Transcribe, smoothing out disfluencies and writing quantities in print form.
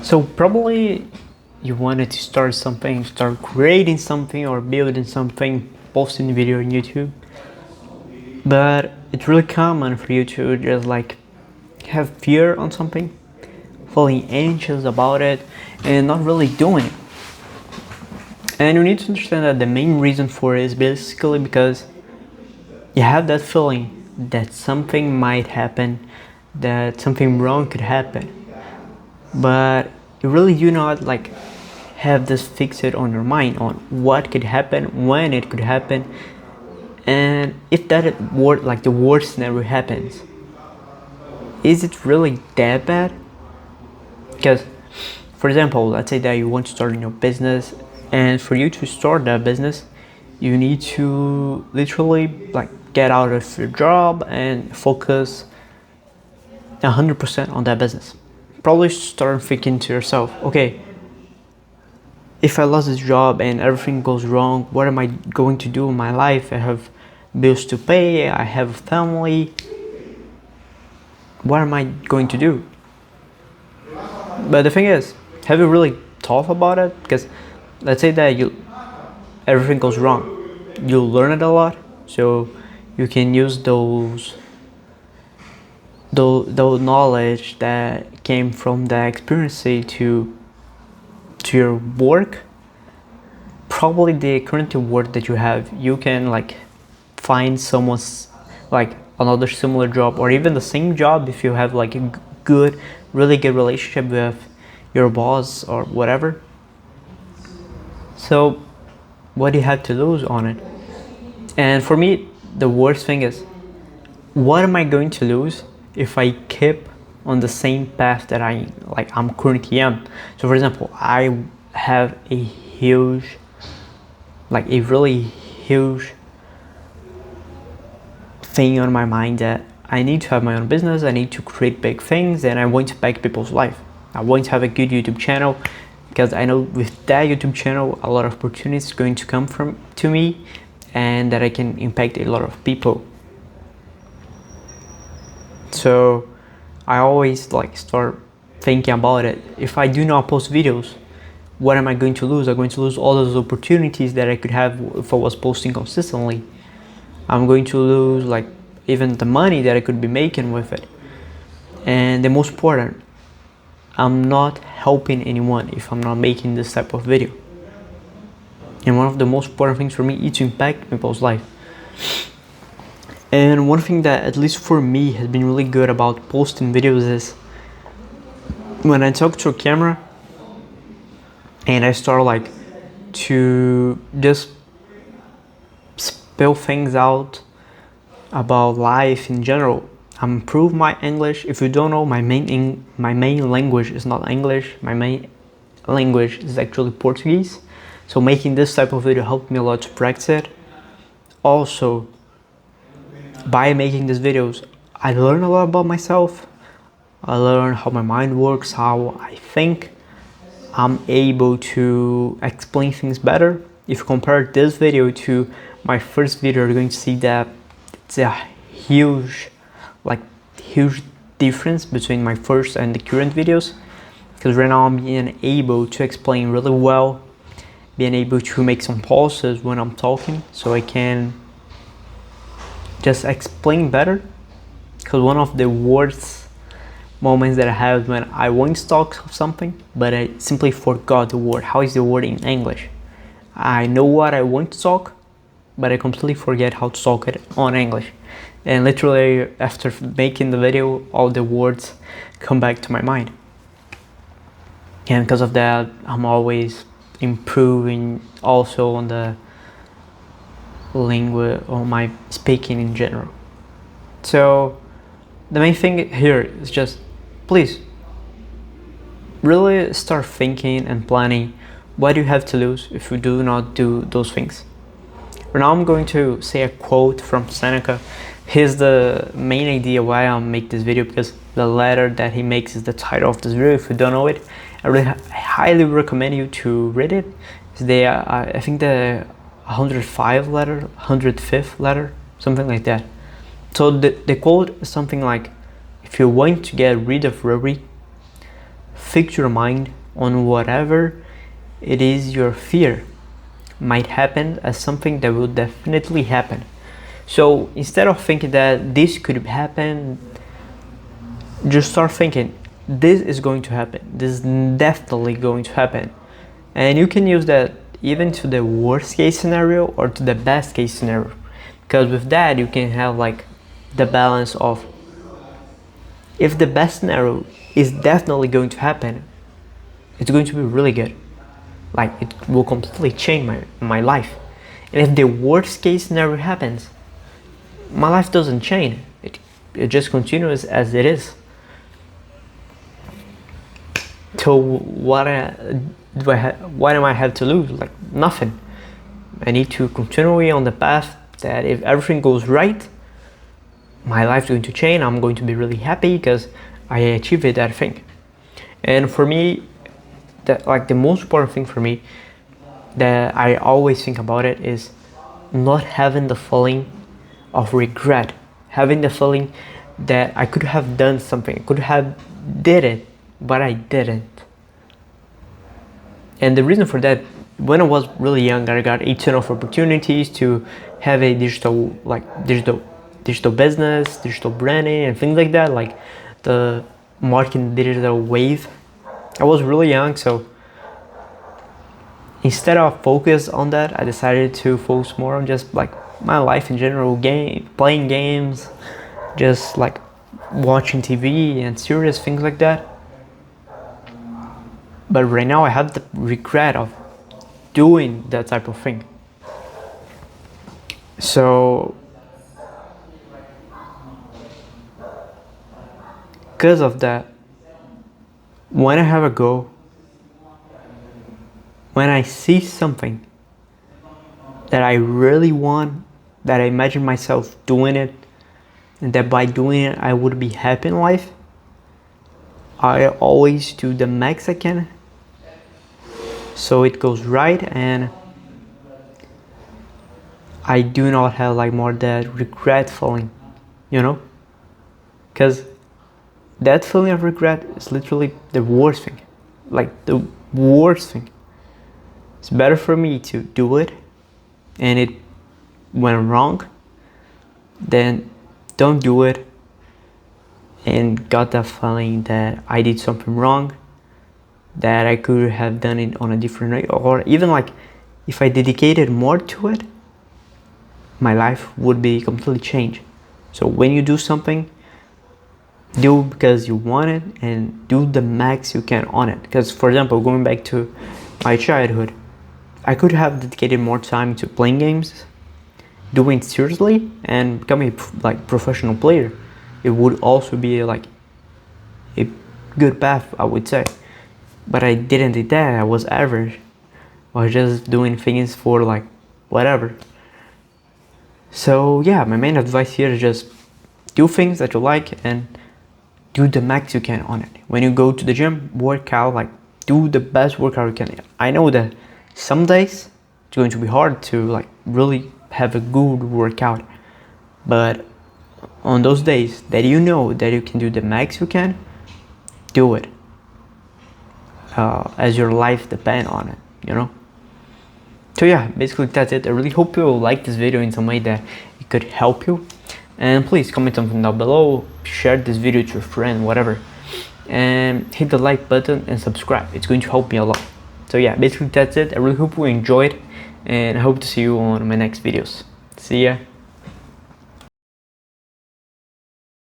So probably you wanted to start something, start creating something or building something, posting video on YouTube. But it's really common for you to just like have fear on something, feeling anxious about it, and not really doing it. And you need to understand that the main reason for it is basically because you have that feeling that something might happen, that something wrong could happen. But you really do not like have this fixed on your mind on what could happen, when it could happen, and if that word like the worst never happens, is it really that bad? Because, for example, let's say that you want to start a new business, and for you to start that business, you need to literally like get out of your job and focus 100% on that business. Probably start thinking to yourself, okay, if I lost this job and everything goes wrong, what am I going to do in my life? I have bills to pay, I have a family. What am I going to do? But the thing is, have you really thought about it? Because let's say that everything goes wrong, you learn it a lot, so you can use those knowledge that came from the experience to your work. Probably the current work that you have, you can like find someone's like another similar job, or even the same job if you have like a good, really good relationship with your boss or whatever. So what do you have to lose on it? And for me, the worst thing is, what am I going to lose if I keep on the same path that I'm currently am? So for example, I have a huge, like a really huge thing on my mind that I need to have my own business, I need to create big things, and I want to impact people's life. I want to have a good YouTube channel, because I know with that YouTube channel, a lot of opportunities are going to come to me, and that I can impact a lot of people. So I always like start thinking about it. If I do not post videos, what am I going to lose? I'm going to lose all those opportunities that I could have if I was posting consistently. I'm going to lose like even the money that I could be making with it. And the most important, I'm not helping anyone if I'm not making this type of video. And one of the most important things for me is to impact people's life. And one thing that, at least for me, has been really good about posting videos is when I talk to a camera and I start like to just spill things out about life in general. Improve my English. If you don't know, my main language is not English. My main language is actually Portuguese. So making this type of video helped me a lot to practice it. Also, by making these videos, I learn a lot about myself. I learn how my mind works, how I think. I'm able to explain things better. If you compare this video to my first video, you're going to see that it's a huge difference between my first and the current videos. Because right now I'm being able to explain really well, being able to make some pauses when I'm talking, so I can just explain better. Because one of the worst moments that I have when I want to talk something, but I simply forgot the word. How is the word in English? I know what I want to talk, but I completely forget how to talk it on English. And literally after making the video, all the words come back to my mind. And because of that, I'm always improving also on the language, on my speaking in general. So the main thing here is just, please, really start thinking and planning what do you have to lose if you do not do those things. Right now I'm going to say a quote from Seneca. Here's the main idea why I make this video, because the letter that he makes is the title of this video. If you don't know it, I really highly recommend you to read it. It's I think the 105th letter, something like that. So the quote is something like, if you want to get rid of worry, fix your mind on whatever it is your fear might happen as something that will definitely happen. So instead of thinking that this could happen, just start thinking this is going to happen, this is definitely going to happen. And you can use that even to the worst case scenario or to the best case scenario, because with that you can have like the balance of, if the best scenario is definitely going to happen, it's going to be really good, like it will completely change my life. And if the worst case scenario happens, my life doesn't change, it just continues as it is. So what am I have to lose? Like nothing. I need to continue on the path that if everything goes right, my life's going to change. I'm going to be really happy because I achieved that thing. And for me, that like the most important thing for me that I always think about it is not having the feeling of regret, having the feeling that I could have done something, I could have did it, but I didn't. And the reason for that, when I was really young, I got a ton of opportunities to have a digital business, digital branding, and things like that, like the marketing digital wave. I was really young, so instead of focus on that, I decided to focus more on just like my life in general, playing games, just like watching TV and serious things like that. But right now I have the regret of doing that type of thing. So because of that, when I have a goal, when I see something that I really want, that I imagine myself doing it, and that by doing it I would be happy in life, I always do the max I can so it goes right, and I do not have like more that regret feeling, you know, because that feeling of regret is literally the worst thing, like the worst thing. It's better for me to do it and it went wrong than don't do it and got that feeling that I did something wrong, that I could have done it on a different way, or even like if I dedicated more to it, my life would be completely changed. So when you do something, do because you want it and do the max you can on it. Because for example, going back to my childhood, I could have dedicated more time to playing games, doing it seriously, and becoming like professional player. It would also be like a good path, I would say. But I didn't do that. I was average. I was just doing things for like whatever. So yeah, my main advice here is just do things that you like and do the max you can on it. When you go to the gym, work out, like do the best workout you can. I know that some days it's going to be hard to like really have a good workout, but on those days that you know that you can do the max you can, do it. As your life depend on it, you know. So yeah, basically that's it. I really hope you will like this video in some way that it could help you, and please comment something down below, share this video to your friend, whatever, and hit the like button and subscribe. It's going to help me a lot. So yeah, basically that's it. I really hope you enjoyed, and I hope to see you on my next videos. See ya.